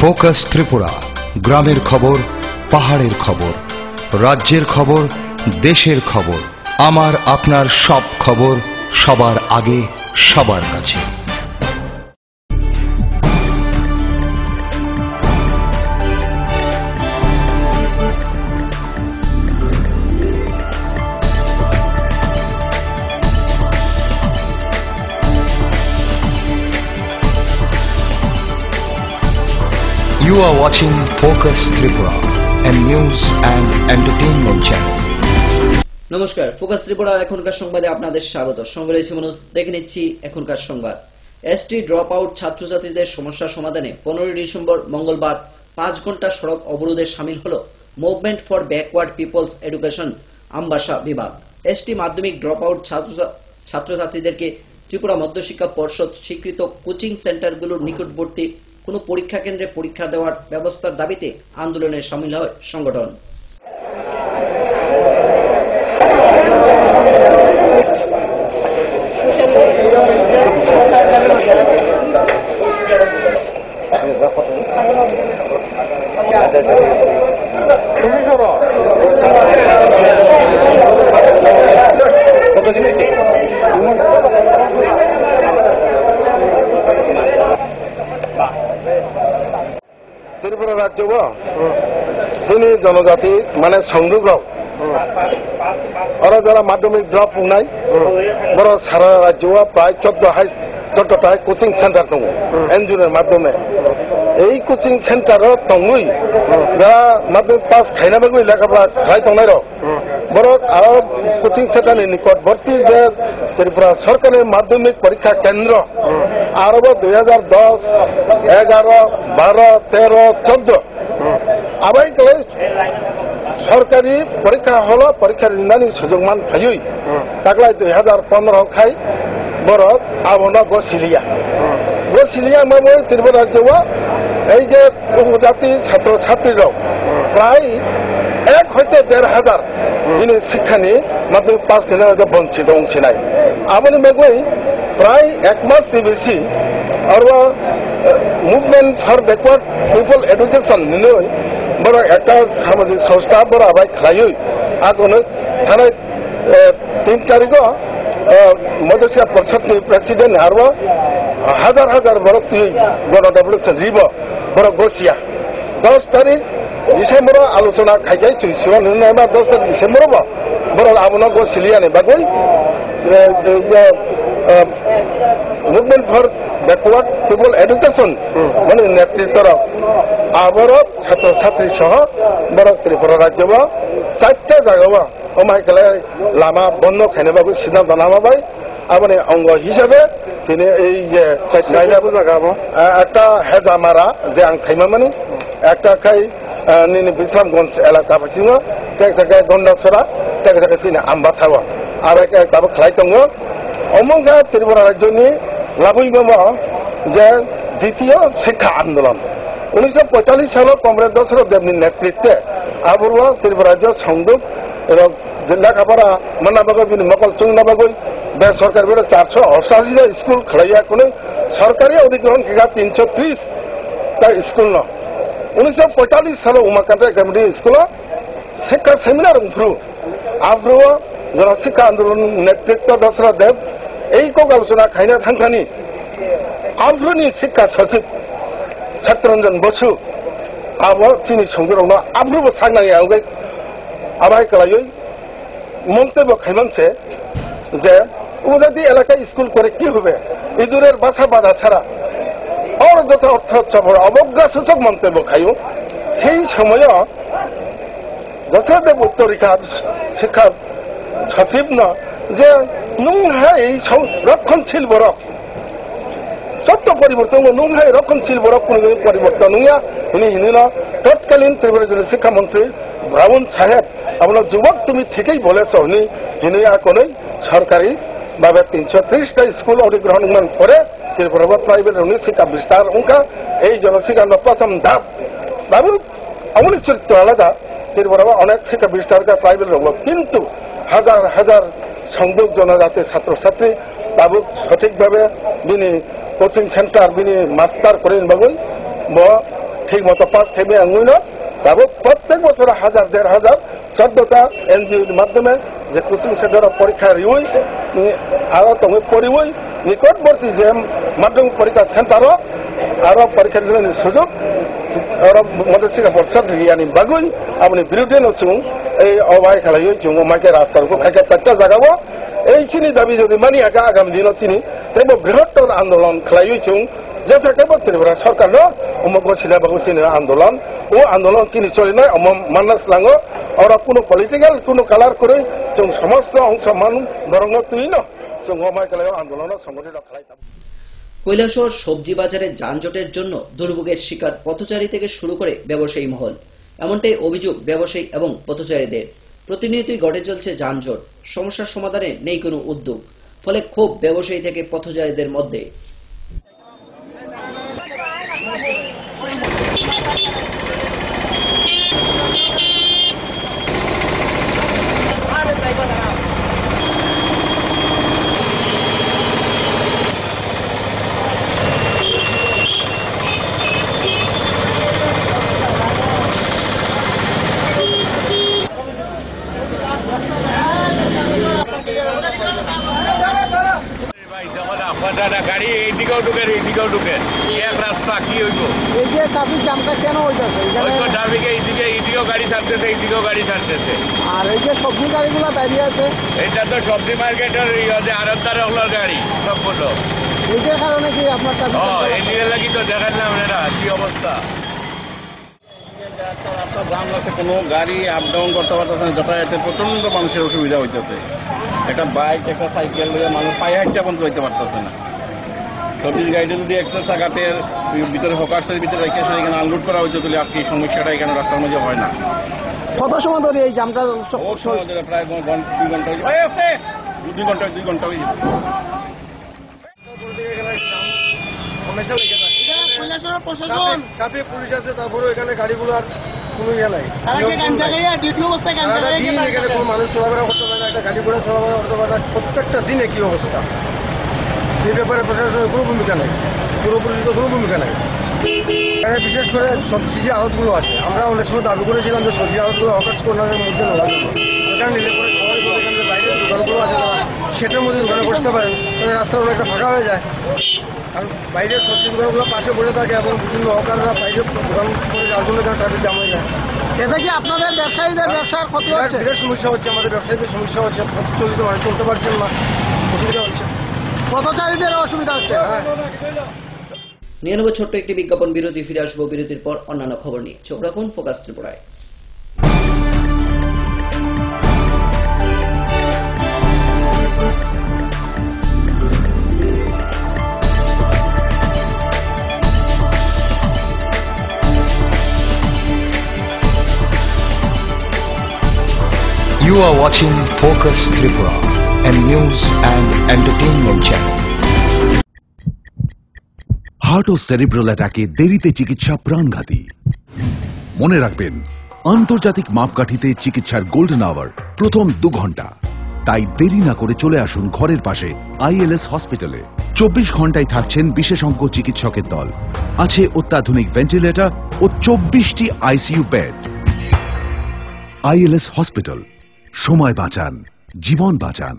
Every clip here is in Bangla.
ফোকাস ত্রিপুরা, গ্রামের খবর, পাহাড়ের খবর, রাজ্যের খবর, দেশের খবর, আমার আপনার সব খবর সবার আগে সবার কাছে। You are watching Focus Tripura, a news and entertainment channel. নমস্কার, ফোকাস ত্রিপুরা এখনকার সংবাদে আপনাদের স্বাগত। সঙ্গে রয়েছে মনোজ। দেখে নিচ্ছি এখনকার সংবাদ। এসটি ড্রপ আউট ছাত্রছাত্রীদের সমস্যা সমাধানে 15 ডিসেম্বর মঙ্গলবার 5 ঘন্টা সড়ক অবরোধে শামিল হলো movement for backward peoples education Ambassa বিভাগ। এসটি মাধ্যমিক ড্রপ আউট ছাত্রছাত্রীদেরকে ত্রিপুরা মধ্যশিক্ষা পর্ষদ স্বীকৃত কোচিং সেন্টারগুলোর নিকটবর্তী কোনো পরীক্ষা কেন্দ্রে পরীক্ষা দেওয়ার ব্যবস্থার দাবিতে আন্দোলনে শামিল হয় সংগঠন। ত্রিপুরা রাজ্য जोंनि जनजाति माने संदुग्राव और जरा माध्यमिक ड्रप बुंनाय बर सारा राज्यआ प्राय 14टा कोचिं सेंटर दङ एनजिओनि माध्यमे এই কোচিং সেন্টার দङै दा माध्यमिक पास खायनाबो लेखाफ्रा खाय दंनाय र बर आरो कोचिं सेंटारनि निकटवर्ती जे त्रिपुरा सरकारनि माध्यमिक परीक्षा केंद्र आरो 2010, 11, 12, 13, 14 आबाइकले सरकारी परीक्षा हल परीक्षा लिरनानै सुजुग मान फायै दाख्लाय 2015 खाय बर आबना गसिलिया माबो त्रिपुरा राज्यआ এই যে উপজাতি ছাত্র ছাত্রীরা প্রায় 1 হইতে 1,500 দিনে শিক্ষানি মাধ্যমিক পাস করে বঞ্চিত অংশীনাই আমনি মেগই প্রায় 1 মাস বেশি আর movement for backward people education নিলই বড় একটা সামাজিক সংস্থা বড় আবাই খালাই আগনে থানে 3 তারিখ মধ্যশিক্ষা পরিষদনি প্রেসিডেন্ট আর হাজার বড় গণডেভেলপমেন্ট রিব বড় গসিয়া 10 তারিখ ডিসেম্বর আলোচনা খাইগাই চুইসিও নির্ণয়মা 10 তারিখ ডিসেম্বর বড় আবনা গসিলিয়ানি বাগই movement for backward people education মানে নেতৃত্বর আবার ছাত্র ছাত্রী সহ বড় ত্রিপুরা রাজ্য 4টা জায়গা অমাইকলে লামা বন্ধ খাইনাবাবু সিদ্ধান্ত নামাবাই আপনি অঙ্গ হিসাবে তিনি এই যে একটা হেজামারা যে আং সাইমামানি একটা খাই বিশ্রামগঞ্জ এলাকা পাইছিङ এক জায়গায় গন্ডাছড়া এক জায়গায় চিনি আমবাছাওয়া আর একটা খাই দङ অমঙ্গা ত্রিপুরা রাজ্যনি লাভইমাম যে দ্বিতীয় শিক্ষা আন্দোলন 1945 সালে কমরেড দশরথ দেবনি নেতৃত্বে আবুর্ব ত্রিপুরা রাজ্য সংযোগ এবং जिल्ला खापरा मनाबागै बिनि मकल चुंगनाबागै बे सरकार बेरे 488 स्कूल खलाइया कुनै सरकारी अधिग्रहण केगा 330 ता स्कूल न 1945 साल उमाकान्त एकाडेमी स्कूल शिक्षा सेमिनार उफ्रु आब्रु जरा शिक्षा आंदोलन नेतृत्व दशरथ देव এই को आलोचना खाइना थांथानि आब्रुनि शिक्षा सचिव छत्ररंजन बसु आबो चिनि संजरनो आब्रुबो सांनाय आवगै आबाय कलायै মন্তব্য খাইমানছে যে উপজাতি এলাকায় স্কুল করে কি হবে ইজুরের বাসা বাধা ছাড়া আর যত অর্থ চবর অবজ্ঞা সূচক মন্তব্য খাইও সেই সময় দশরথদেব উত্তরিকা শিক্ষা সচিব ন যে নুংহা এই রক্ষণশীল বরক সত্য পরিবর্তন নুংহাই রক্ষণশীল বরক কোন পরিবর্তন নুয়া ইনি হিনি না তৎকালীন ত্রিপুরা শিক্ষামন্ত্রী ব্রাউন সাহেব আপনার যুবক তুমি ঠিকই বলেছ উনি হিনিয়া কোনই সরকারি ভাবে 330টা স্কুল অধিগ্রহণ করে ত্রিপুরা প্রাইভেট শিক্ষা বিস্তার অঙ্কা এই জনশিক্ষার প্রথম ধাপ বাবু অমনি চরিত্র আলাদা ত্রিপুরা অনেক শিক্ষা বিস্তার প্রাইভেট কিন্তু হাজার সংযোগ জনজাতি ছাত্রছাত্রী বাবু সঠিকভাবে বিনি কোচিং সেন্টার বিনি মাস্টার করেন বাবু ঠিক মতো পাস খাইবে আঙুই না তারপর প্রত্যেক বছর 1000-1500 14টা এনজিওর মাধ্যমে যে কোচিং সেন্টার পরীক্ষা রিউই আরো তুমি পড়িবই নিকটবর্তী যে মাধ্যমিক পরীক্ষা সেন্টারও আরো পরীক্ষা দিলে সুযোগ আরো মধ্যে শিক্ষা পরিষদ রিয়ানি বাগুই আপনি বিরুদ্ধে নচুং এই অবাই খালাই চুং মাইকে রাস্তার খাইকা 4টা জায়গাবো এই চিনি দাবি যদি মানি আঁকা আগামী দিনও চিনি তাই বৃহত্তর আন্দোলন খালাই চুং যে কেবল ত্রিপুরা সরকার অমুক সিলেবাস চিনি আন্দোলন ও আন্দোলন চিনি চলি নয় মান্নাস লাঙো ওরা কোনো পলিটিক্যাল কোনো কালার করে जों সমস্ত অংশ মানুষ বরং তুই না जों অমাই খেলায় আন্দোলন সংগঠিত খেলাইতাম। কৈলাসহর সবজি বাজারে যানজটের জন্য দুর্ভোগের শিকার পথচারী থেকে শুরু করে ব্যবসায়ী মহল, এমনটাই অভিযোগ ব্যবসায়ী এবং পথচারীদের। প্রতিনিয়তই ঘটে চলছে যানজট, সমস্যার সমাধানে নেই কোনো উদ্যোগ, ফলে ক্ষোভ ব্যবসায়ী থেকে পথচারীদের মধ্যে। গাড়ি এইদিকেও ঢুকে এইদিকেও ঢুকে এক রাস্তা কি হইব? এই যে ট্রাফিক জ্যামটা কেন হইতেছে? ট্রাফিকে এইদিকেও গাড়ি ছাড়তেছে এইদিকেও গাড়ি ছাড়তেছে। আর এই যে সবজি গাড়িগুলো দাঁড়িয়ে আছে, এটা তো সবজি মার্কেটের আড়তদারে হলো গাড়ি সবগুলো। এইটার কারণে কি আপনার এই নিয়ে লাগি তো দেখালাম এরা কি অবস্থা। রাস্তা জাম আছে, কোনো গাড়ি আপ ডাউন করতে পারতেছে না, যাতায়াতে প্রচন্ড মানুষের অসুবিধা হইতেছে। একটা বাইক একটা সাইকেল মানুষ পায়ে হাঁটতে পর্যন্ত হইতে পারতেছে না। সবজির গাড়িটা যদি একটা জায়গাতে ভিতরে হকার্সের ভিতরে রেখে এখানে আনলোড করা হইতো তাহলে আজকে এই সমস্যাটা এখানে রাস্তার মধ্যে হয় না। কত সময় ধরে এই জামটা? প্রায় 2 ঘন্টা 2 ঘন্টা হয়ে যাবে। ট্রাফিক পুলিশ আছে, তারপরে এখানে গাড়িগুলো আর কোনো ইয়ে নাই, এখানে কোনো মানুষ চলাফেরা করতে পারে না, একটা গাড়ি ঘোড়া চলাফেরা করতে পারে না, প্রত্যেকটা দিনে কি অবস্থা। এই ব্যাপারে প্রশাসনের কোনো ভূমিকা নাই, পুরোপুরি তো কোনো ভূমিকা নাই। এখানে বিশেষ করে সবজি যে আড়তগুলো আছে, আমরা অনেক সময় দাবি করেছিলাম যে সবজি আড়তগুলো হকার্স কর্নারের মধ্যে নেওয়ার জন্য। এখানে নিলে পরে সবাই এখানে যে বাইরের দোকানগুলো আছে সেটার মধ্যে দোকানে বসতে পারেন, তাহলে রাস্তা অনেকটা ফাঁকা হয়ে যায়। কারণ বাইরের সবজি দোকানগুলো পাশে বসে থাকে এবং বিভিন্ন হকাররা বাইরের দোকান করে যাওয়ার জন্য এখানে ট্রাফিক জাম হয়ে যায়। এতে কি আপনাদের ব্যবসায়ীদের ব্যবসার ক্ষতি হচ্ছে? বিরাট সমস্যা হচ্ছে, আমাদের ব্যবসায়ীদের সমস্যা হচ্ছে, চলিত মানুষ চলতে পারছেন না, অসুবিধা হচ্ছে, পথচারীদের অসুবিধা হচ্ছে। হ্যাঁ, নিয়ে নেব ছোট্ট একটি বিজ্ঞাপন বিরতি, ফিরে আসবো বিরতির পর অন্যান্য খবর নিয়ে। চোখ রাখুন ফোকাস ত্রিপুরায়। You are watching Focus Tripura, a news and entertainment channel. Heart ও সেরিব্রাল অ্যাটাকে দেরিতে চিকিৎসা প্রাণঘাতী। মনে রাখবেন, আন্তর্জাতিক মাপকাঠিতে চিকিৎসার গোল্ডেন আওয়ার প্রথম 2 ঘন্টা। তাই দেরি না করে চলে আসুন ঘরের পাশে আইএলএস হসপিটালে। 24 ঘন্টায় থাকছেন বিশেষজ্ঞ চিকিৎসকের দল, আছে অত্যাধুনিক ভেন্টিলেটর ও 24টি আইসিইউ বেড। আইএলএস হসপিটাল, সময় বাঁচান, জীবন বাঁচান।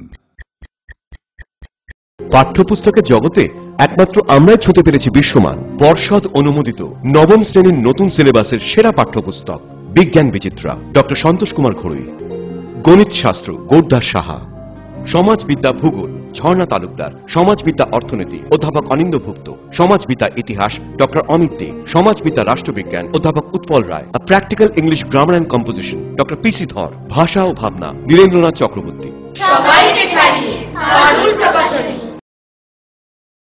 পাঠ্যপুস্তকের জগতে একমাত্র আমরাই ছুঁতে পেরেছি বিশ্বমান পর্ষদ অনুমোদিত 9ম শ্রেণীর নতুন সিলেবাসের সেরা পাঠ্যপুস্তক বিজ্ঞান বিচিত্রা, ডক্টর সন্তোষ কুমার ঘড়ুই। গণিত শাস্ত্র গৌরদাস সাহা, সমাজবিদ্যা ভূগোল ঝর্ণা তালুকদার, সমাজবিদ্যা অর্থনীতি অধ্যাপক অনিন্দ্যভুক্ত, সমাজবিদ্যা ইতিহাস ডক্টর অমিত দে, সমাজবিদ্যা রাষ্ট্রবিজ্ঞান অধ্যাপক Utpal Roy, practical English grammar and composition doctor PC Dhar, ভাষা ও ভাবনা নীরেন্দ্রনাথ চক্রবর্তী।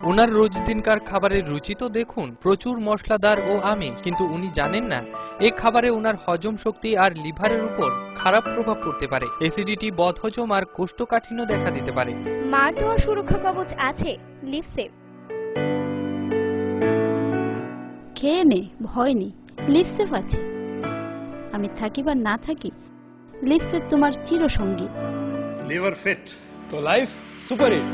ওনার রোজ দিনকার খাবারের রুচি তো দেখুন, প্রচুর মশলাদার ও আমিষ, কিন্তু উনি জানেন না এই খাবারে ওনার হজম শক্তি আর লিভারের উপর খারাপ প্রভাব পড়তে পারে। অ্যাসিডিটি, বদহজম আর কোষ্ঠকাঠিন্য দেখা দিতে পারে। মার দেওয়া সুরক্ষা কবচ আছে লিভসেভ। খেয়ে নে, ভয় নেই, লিভসেভ আছে। আমি থাকি বা না থাকি, লিভসেভ তোমার চিরসঙ্গী। লিভার ফিট তো লাইফ সুপার হিট।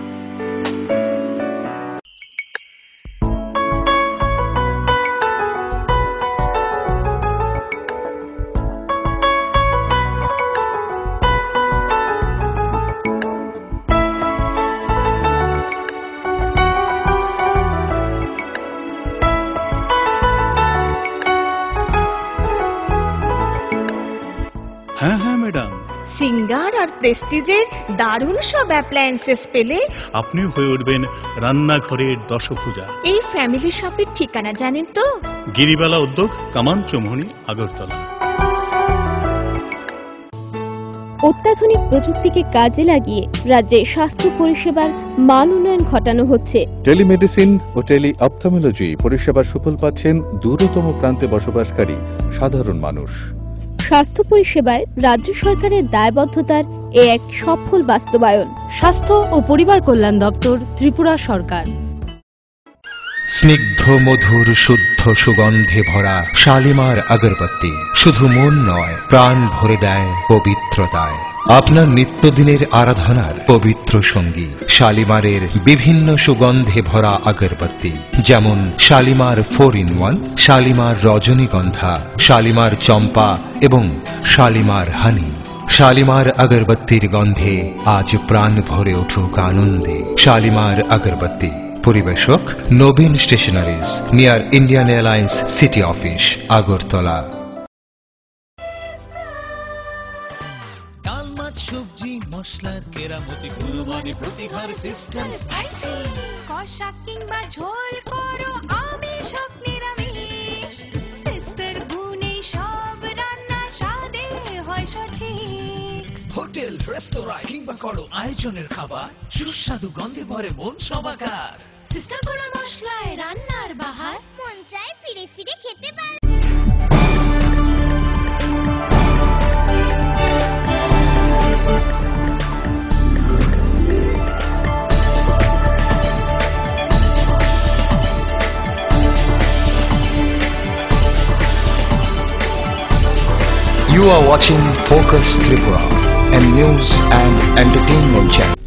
সিঙ্গার আর প্রেস্টিজের দারুণ সব অ্যাপ্লায়েন্সেস পেলে আপনিও হয়ে উঠবেন রান্নাঘরের দশভুজা। এই ফ্যামিলি শপের ঠিকানা জানেন তো? গিরিবালা উদ্যোগ, কামান চৌমুহনী, আগরতলা। অত্যাধুনিক প্রযুক্তিকে কাজে লাগিয়ে রাজ্যে স্বাস্থ্য পরিষেবার মান উন্নয়ন ঘটানো হচ্ছে। টেলিমেডিসিন ও টেলি অপথলমোলজি পরিষেবার সুফল পাচ্ছেন দূরতম প্রান্তে বসবাসকারী সাধারণ মানুষ। স্বাস্থ্য পরিষেবায় রাজ্য সরকারের দায়বদ্ধতার এ এক সফল বাস্তবায়ন। স্বাস্থ্য ও পরিবার কল্যাণ দপ্তর, ত্রিপুরা সরকার। স্নিগ্ধ মধুর শুদ্ধ সুগন্ধে ভরা শালিমার আগরবাতি শুধু মন নয়, প্রাণ ভরে দেয় পবিত্রতায়। আপনার নিত্যদিনের আরাধনার পবিত্র সঙ্গী শালিমারের বিভিন্ন সুগন্ধে ভরা আগরবাতি, যেমন শালিমার 4-in-1, শালিমার রজনীগন্ধা, শালিমার চম্পা এবং শালিমার হানি। শালিমার আগরবাতির গন্ধে আজ প্রাণ ভরে উঠুক আনন্দে। শালিমার আগরবাতি। পরিবেশক Nabin stationeries, near Indian airlines city office, Agartala. ডাল মাছ সবজি মশলার কেরামতি গুণমানে প্রতিঘার সিস্টেম স্পাইসি। কষা কিংবা ঝোল করো আমিষ হোক নিরামিষ, সিস্টার গুণে সব রান্না স্বাদে হয় সঠিক। হোটেল রেস্তোরাঁ কিংবা করো আয়োজনের খাবার, সুস্বাদু গন্ধে ভরে মন সবাকার। সিস্টার গুঁড়ো মশলায় রান্নার বাহার, মন চায় ফিরে ফিরে খেতে পারে। You are watching Focus Tripura, a news and entertainment channel.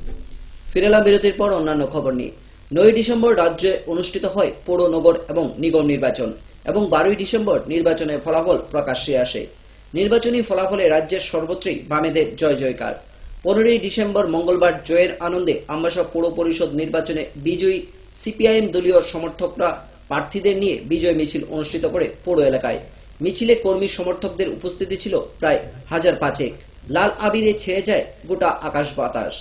ফিরেলাম বিরতির পর অন্যান্য খবর নিয়ে। 9 ডিসেম্বর রাজ্যে অনুষ্ঠিত হয় পৌর, নগর এবং নিগম নির্বাচন এবং 12 ডিসেম্বর নির্বাচনের ফলাফল প্রকাশ্যে আসে। নির্বাচনী ফলাফলে রাজ্যের সর্বত্রই বামেদের জয় জয়কার। 15 ডিসেম্বর মঙ্গলবার জয়ের আনন্দে আমবাসা পৌর পরিষদ নির্বাচনে বিজয়ী সিপিআইএম দলীয় সমর্থকরা প্রার্থীদের নিয়ে বিজয় মিছিল অনুষ্ঠিত করে পৌর এলাকায়। মিছিলে কর্মী সমর্থকদের উপস্থিতি ছিল প্রায় 1005। লাল আবিরে ছেয়ে যায় গোটা আকাশ বাতাস।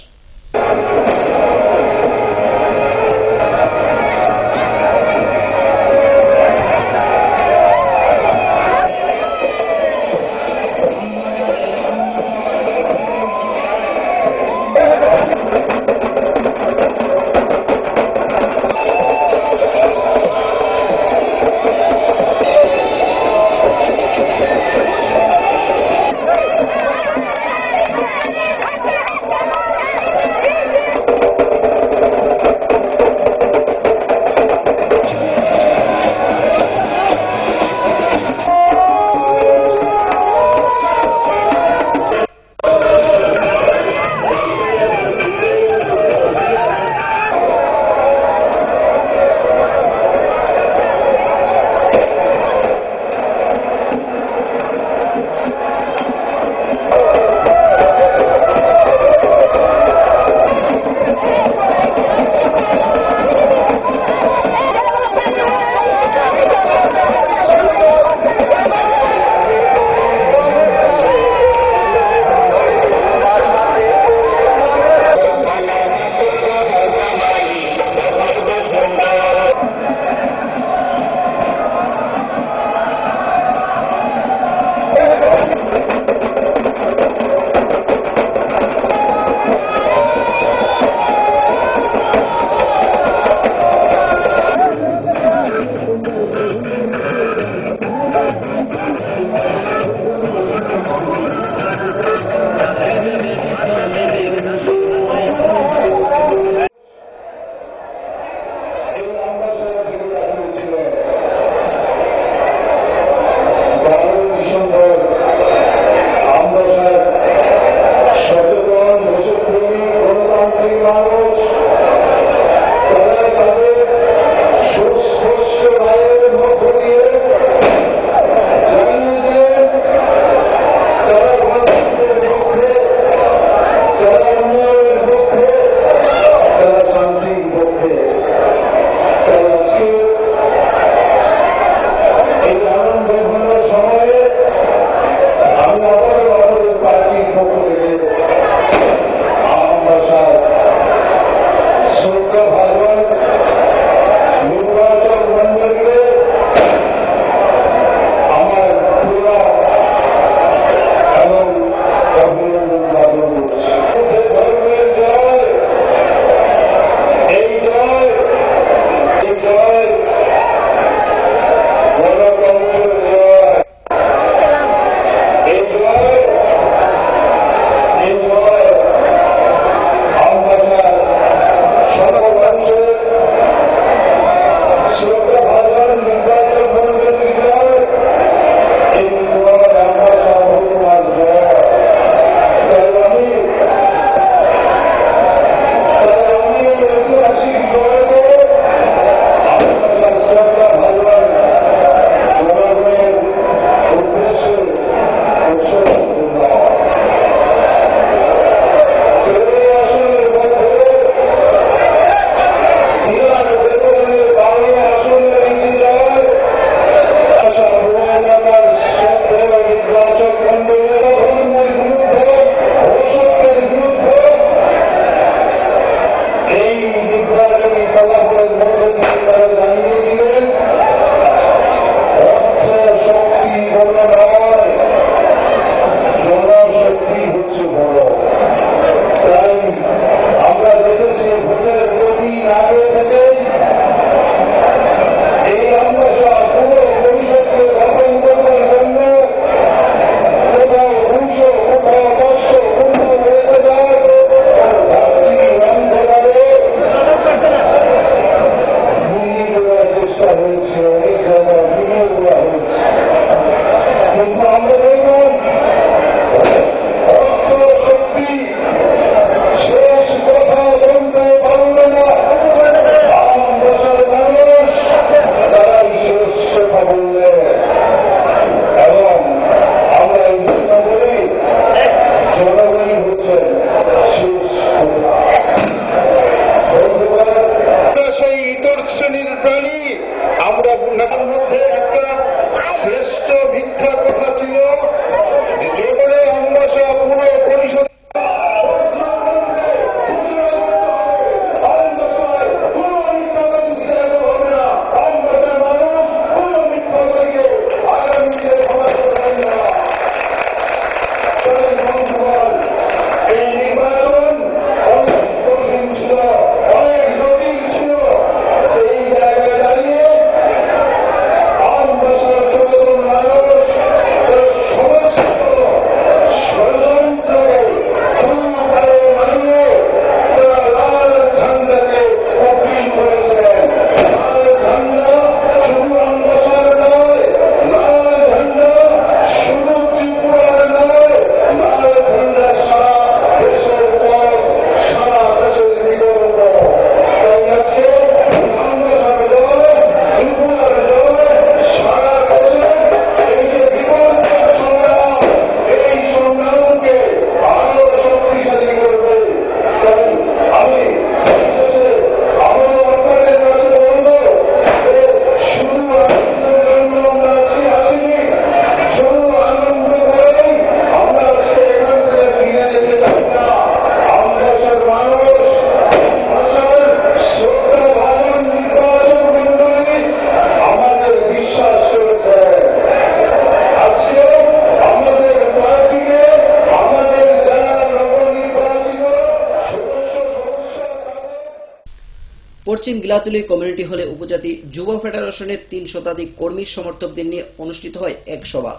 পশ্চিম গিলাতুলি কমিউনিটি হলে উপজাতি যুব ফেডারেশনের 3 শতাধিক কর্মী সমর্থকদের নিয়ে অনুষ্ঠিত হয় এক সভা।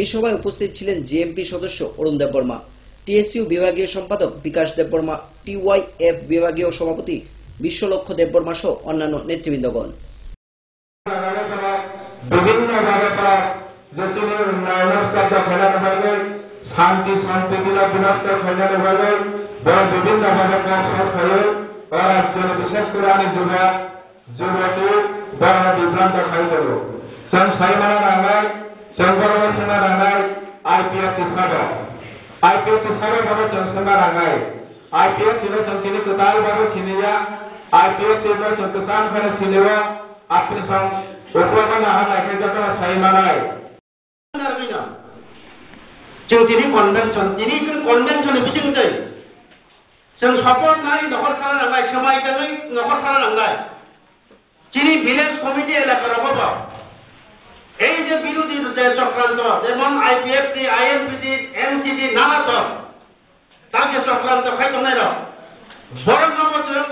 এই সভায় উপস্থিত ছিলেন জেএমপি সদস্য অরুণ দেববর্মা, টিএসইউ বিভাগীয় সম্পাদক বিকাশ দেববর্মা, টিওয়াইএফ বিভাগীয় সভাপতি বিশ্বলক্ষ দেববর্মা সহ অন্যান্য নেতৃবৃন্দগণ। শান্তি সম্প্রীতির বিনষ্ট খণ্ডন ভাবে বিভিন্নভাবে রাজ্যের বিশেষ করে আমি যুবতী বড় বিভ্রান্ত খাইদেব সাইমানা রাঙায় চন্দ্রবাসনা রাঙায় আইপিএস হিসাবে ভাবে চন্দ্রমা রাঙায় আইপিএস ছিল চন্দ্রী কোথায় ভাবে চিনিয়া আইপিএস ছিল চন্দ্রসান ভাবে চিনিব আপনি উপমানা হাতে যখন সাইমানায় जों दिनै कन्भेन्सननि बिथिंजों जों सपोर्ट नाय नखर खालामनांगौ समायजों नखर खालामनांगौ दिनै ভিলেজ কমিটি এলাকারাवबो এই যে বিরোধী যে চক্রান্ত যেমন আইপিএফটি আইএনপিটি এনসিডি নানা দল তাকে চক্রান্ত খাইতনাই র বরং নবজোं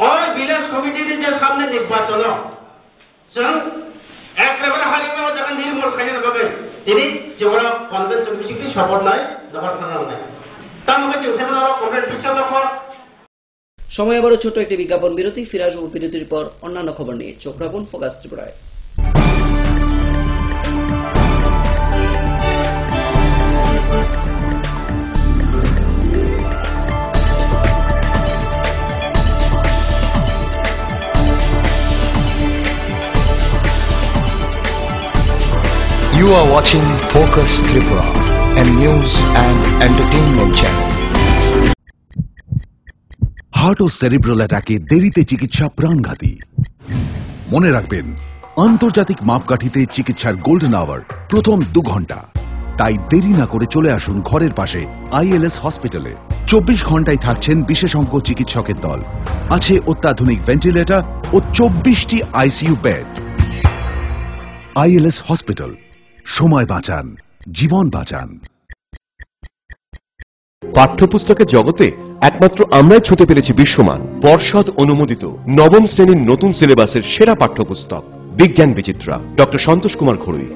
ওই ভিলেজ কমিটির যে সামনে নির্বাচন जों একেবারে হারিয়ে যখন নির্মূল খাইতে হবে তিনি যেগুলো কনভেনশন বেসিকলি সাপোর্ট নাই দখল করা নাই তার মধ্যে যেমন কমপ্লিট বিশ্বাস দখল। সময় আবারও ছোট একটি বিজ্ঞাপন বিরতি, ফিরে আসবো বিরতির পর অন্যান্য খবর নিয়ে। চোখ রাখুন ফোকাস ত্রিপুরায়। You are watching Focus Tripura, a news and entertainment channel. Heart ও সেরিব্রাল অ্যাটাকে দেরিতে চিকিৎসা প্রাণঘাতী। মনে রাখবেন, আন্তর্জাতিক মাপকাঠিতে চিকিৎসার গোল্ডেন আওয়ার প্রথম 2 ঘন্টা। তাই দেরি না করে চলে আসুন ঘরের পাশে আইএলএস হসপিটালে। 24 ঘন্টায় থাকছেন বিশেষজ্ঞ চিকিৎসকের দল, আছে অত্যাধুনিক ভেন্টিলেটর ও 24টি আইসিইউ বেড। আইএলএস হসপিটাল, সময় বাঁচান, জীবন বাঁচান। পাঠ্যপুস্তকের জগতে একমাত্র আমরাই ছুঁতে পেরেছি বিশ্বমান পর্ষদ অনুমোদিত নবম শ্রেণীর নতুন সিলেবাসের সেরা পাঠ্যপুস্তক বিজ্ঞান বিচিত্রা ডক্টর সন্তোষ কুমার ঘড়ুই,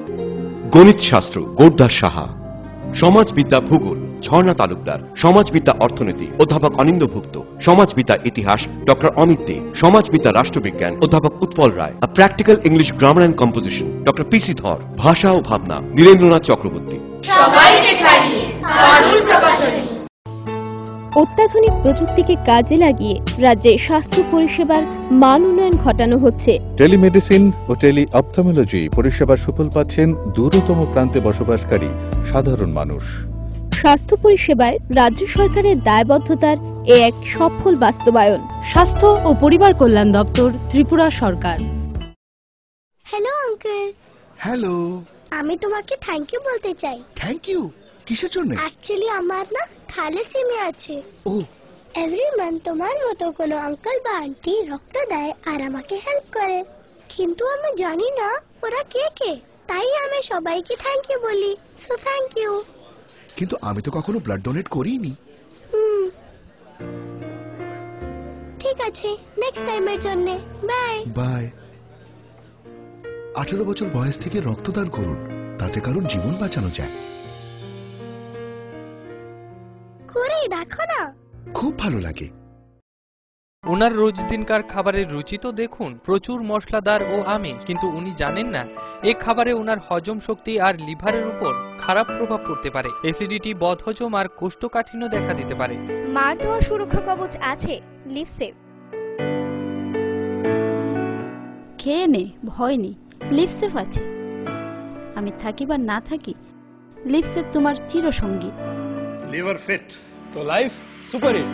গণিত শাস্ত্র গোর্দাস সাহা, সমাজবিদ্যা ভূগোল ঝর্ণা তালুকদার, সমাজবিদ্যা অর্থনীতি অধ্যাপক অনিন্দ্যভুক্ত, সমাজবিদ্যা ইতিহাস ডক্টর অমিত দে, সমাজবিদ্যা রাষ্ট্রবিজ্ঞান অধ্যাপক Utpal Roy, practical English grammar and composition doctor PC Dhar, ভাষা ও ভাবনা নীরেন্দ্রনাথ চক্রবর্তী। অত্যাধুনিক প্রযুক্তিকে কাজে লাগিয়ে রাজ্যে স্বাস্থ্য পরিষেবার মান উন্নয়ন ঘটানো হচ্ছে। টেলিমেডিসিন ও টেলি অপথলমোলজি পরিষেবার সুফল পাচ্ছেন দূরতম প্রান্তে বসবাসকারী সাধারণ মানুষ। স্বাস্থ্য পরিষেবায় রাজ্য সরকারের দায়বদ্ধতার এক সফল বাস্তবায়ন। স্বাস্থ্য ও পরিবার কল্যাণ দপ্তর, ত্রিপুরা সরকার। Hello uncle. হ্যালো। আমি তোমাকে থ্যাংক ইউ বলতে চাই। Thank you? কিসের জন্য? অ্যাকচুয়ালি আমার না থ্যালাসেমিয়া আছে। ও। এভরি মান্থ তোমার মতো কোনো আঙ্কেল বা আন্টি রক্ত দেয় আর আমাকে হেল্প করে, কিন্তু আমি জানি না ওরা কে কে, তাই আমি সবাইকে থ্যাংক ইউ বলি। So thank you. কিন্তু আমি তো কখনো ব্লাড ডোনেট করিনি। ঠিক আছে, নেক্সট টাইমের জন্য বাই বাই। 18 বছর বয়স থেকে রক্তদান করুন, তাতে কারণ জীবন বাঁচানো যায়। করে দেখো না, খুব ভালো লাগে। ওনার রোজ দিনকার খাবারের রুচি তো দেখুন, প্রচুর মশলাদার ও আমিষ, কিন্তু উনি জানেন না এই খাবারে ওনার হজম শক্তি আর লিভারের উপর খারাপ প্রভাব পড়তে পারে। অ্যাসিডিটি, বদহজম আর কোষ্ঠকাঠিন্য দেখা দিতে পারে। মার দেওয়ার সুরক্ষা কবচ আছে লিভসেভ। খেয়ে নে, ভয় নেই, লিভসেভ আছে। আমি থাকি বা না থাকি, লিভসেভ তোমার চিরসঙ্গী। লিভার ফিট তো life super hit.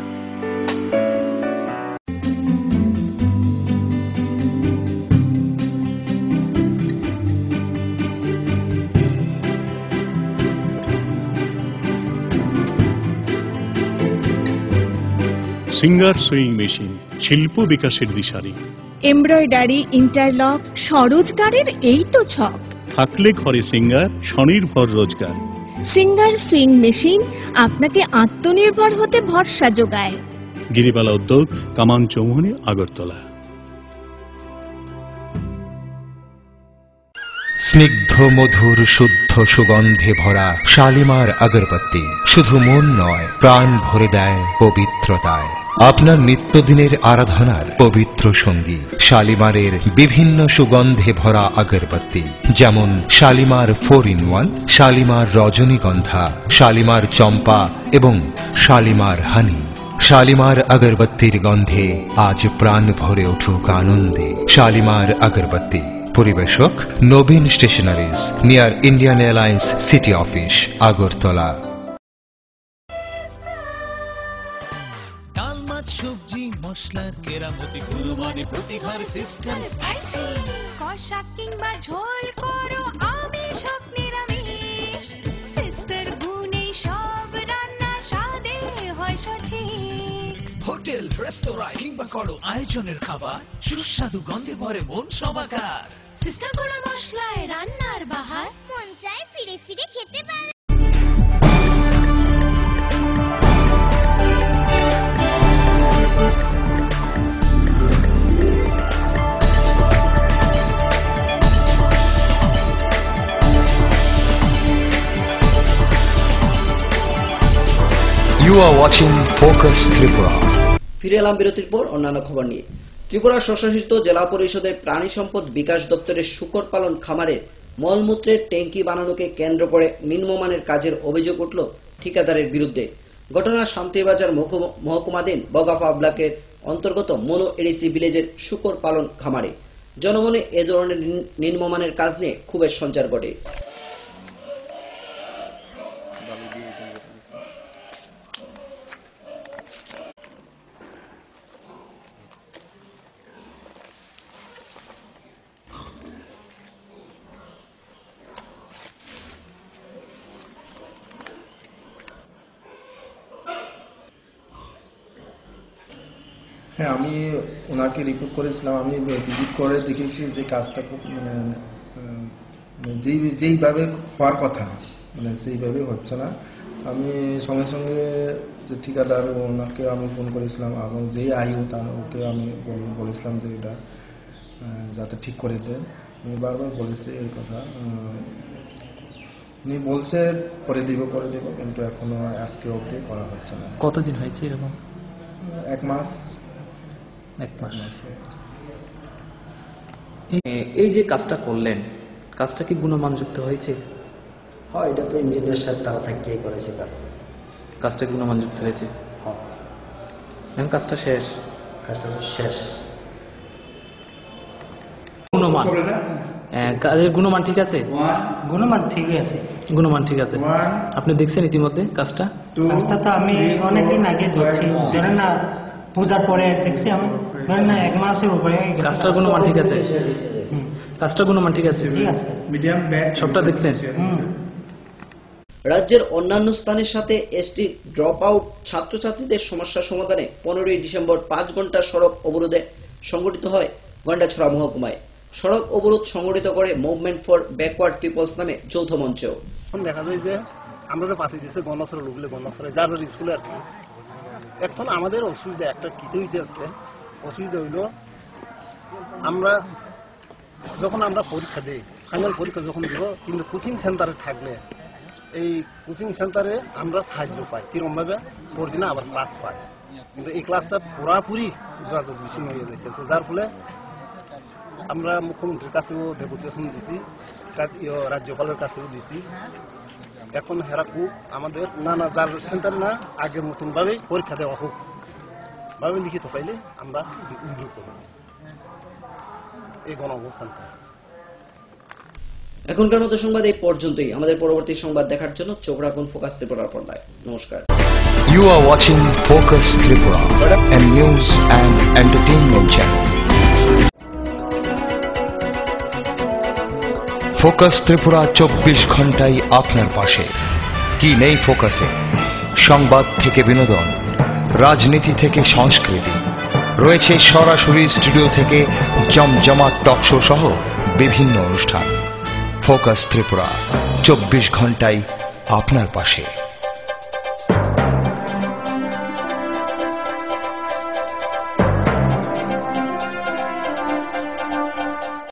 Singer sewing machine, শিল্প বিকাশের দিশারি। এমব্রয়ডারি, ইন্টারলক, স্বরোজগারের এই তো ছক। থাকলে ঘরে সিঙ্গার, স্বনির্ভর রোজগার। সিঙ্গার সুইং মেশিন আপনাকে আত্মনির্ভর হতে ভরসা যোগায়। গিরিবালা উদ্যোগ, কামান চৌমুহনী, আগরতলা। স্নিগ্ধ মধুর শুদ্ধ সুগন্ধে ভরা শালিমার আগরবাতি শুধু মন নয়, প্রাণ ভরে দেয় পবিত্রতায়। আপনার নিত্যদিনের আরাধনার পবিত্র সঙ্গী শালিমারের বিভিন্ন সুগন্ধে ভরা আগরবাতি, যেমন শালিমার 4-in-1, শালিমার রজনীগন্ধা, শালিমার চম্পা এবং শালিমার হানি। শালিমার আগরবাতির গন্ধে আজ প্রাণ ভরে উঠুক আনন্দে। শালিমার আগরবাতি। পরিবেশক Nabin stationeries, near Indian airlines city office, Agartala. ডাল মাছ সবজি মশলার কেরামতি গুণমানে প্রতি ঘর সিস্টার স্পাইসি। কষা কিংবা ঝোল করো আমিষ হোক নিরামিষ, সিস্টার গুণে সব রান্না স্বাদে হয় সঠিক। হোটেল রেস্তোরাঁ কিংবা করো আয়োজনের খাবার, সুস্বাদু গন্ধে ভরে মন সবাকার। সিস্টার গুঁড়া মশলায় রান্নার বাহার, মন চায় ফিরে ফিরে খেতে পারে। You are watching Focus Tripura. ফিরে এলাম বিরতির পর অন্যান্য খবর নিয়ে। ত্রিপুরা স্বশাসিত জেলা পরিষদের প্রাণী সম্পদ বিকাশ দপ্তরের শূকর পালন খামারে মলমূত্রের ট্যাঙ্কি বানানোকে কেন্দ্র করে নিম্নমানের কাজের অভিযোগ উঠল ঠিকাদারের বিরুদ্ধে। ঘটনা শান্তিবাজার মহকুমাধীন বগাফা ব্লকের অন্তর্গত মনো এডিসি ভিলেজের শূকর পালন খামারে জনমনে এ ধরনের নিম্নমানের কাজ নিয়ে ক্ষোভের সঞ্চার ঘটে। হ্যাঁ, আমি ওনাকে রিপোর্ট করেছিলাম। আমি ভিজিট করে দেখেছি যে কাজটা খুব যেইভাবে হওয়ার কথা সেইভাবে হচ্ছে না। আমি সঙ্গে সঙ্গে যে ঠিকাদার ওনাকে আমি ফোন করেছিলাম এবং যেই আয়ু ওকে আমি বলেছিলাম যে এটা যাতে ঠিক করে দেন। আমি বারবার বলেছি এই কথা। উনি বলছে করে দিব কিন্তু এখনো আজকে অবধি করা হচ্ছে না। কতদিন হয়েছে এরকম? 1 মাস। এই যে কাজটা করলেন, কাজটা কি গুণমানযুক্ত হয়েছে? হ্যাঁ, এটা তো ইঞ্জিনিয়ার সাহেব তারা থাকিয়ে করেছে কাজটা গুণমানযুক্ত হয়েছে। এখন কাজটা শেষ। কাজটা তো শেষ। গুণমান, কাজের গুণমান ঠিক আছে? গুণমান ঠিকই আছে। গুণমান ঠিক আছে। আপনি দেখছেন ইতিমধ্যে কাজটা? কাজটা তো আমি অনেকদিন আগে দেখছি, ধরেন না পূজার পরে দেখছি আমি, ধরেন না 1 মাসের উপরে। কাজটার গুণমান ঠিক আছে? কাজটার গুণমান ঠিক আছে? সবটা দেখছেন? রাজ্যের অন্যান্য স্থানের সাথে এসটি ড্রপ আউট ছাত্রছাত্রীদের সমস্যা সমাধানে 15ই ডিসেম্বর 5 ঘন্টা সড়ক অবরোধে সংগঠিত হয় গন্ডাছড়া মহকুমায়। সড়ক অবরোধ সংগঠিত করে মুভমেন্ট ফর ব্যাকওয়ার্ড পিপলস নামে যৌথ মঞ্চ। এখন দেখা যায় যে আমরা পাতি দিয়েছে গণছড়া লোকগুলো গণছড়া যার যার স্কুলে আর কি। এখন আমাদের অসুবিধা একটা কি হইতে আছে, অসুবিধা হইল আমরা যখন পরীক্ষা দিই, ফাইনাল পরীক্ষা যখন দিব, কিন্তু কোচিং সেন্টারে থাকলে এই কোচিং সেন্টারে আমরা সাহায্য পাই কিরকম ভাবে, পরদিনে আবার ক্লাস পাই, কিন্তু এই ক্লাসটা পুরাপুরি যোগাযোগ বিচ্ছিন্ন হয়ে যাইতেছে। যার ফলে আমরা মুখ্যমন্ত্রীর কাছেও ডেপুটেশন দিছি, রাজ্যপালের কাছেও দিছি। এখন হেরা খুব আমাদের না যার সেন্টার না আগের মতন ভাবে পরীক্ষা দেওয়া হোক ভাবে লিখিত পাইলে আমরা উইথড্র করব এই গণ অবস্থানটা। এখনকার মতো সংবাদ এই পর্যন্তই। আমাদের পরবর্তী সংবাদ দেখার জন্য চোখ রাখুন ফোকাস ত্রিপুরার পর্দায়। নমস্কার। You are watching Focus Tripura, a news and entertainment channel. Focus Tripura 24 ঘন্টাই আপনার পাশে। কি নেই ফোকাসে? সংবাদ থেকে বিনোদন, রাজনীতি থেকে সংস্কৃতি, রয়েছে সরাসরি স্টুডিও থেকে জমজমাট টক শো সহ বিভিন্ন অনুষ্ঠান। ফোকাস ত্রিপুরা 24 ঘন্টাই আপনার পাশে।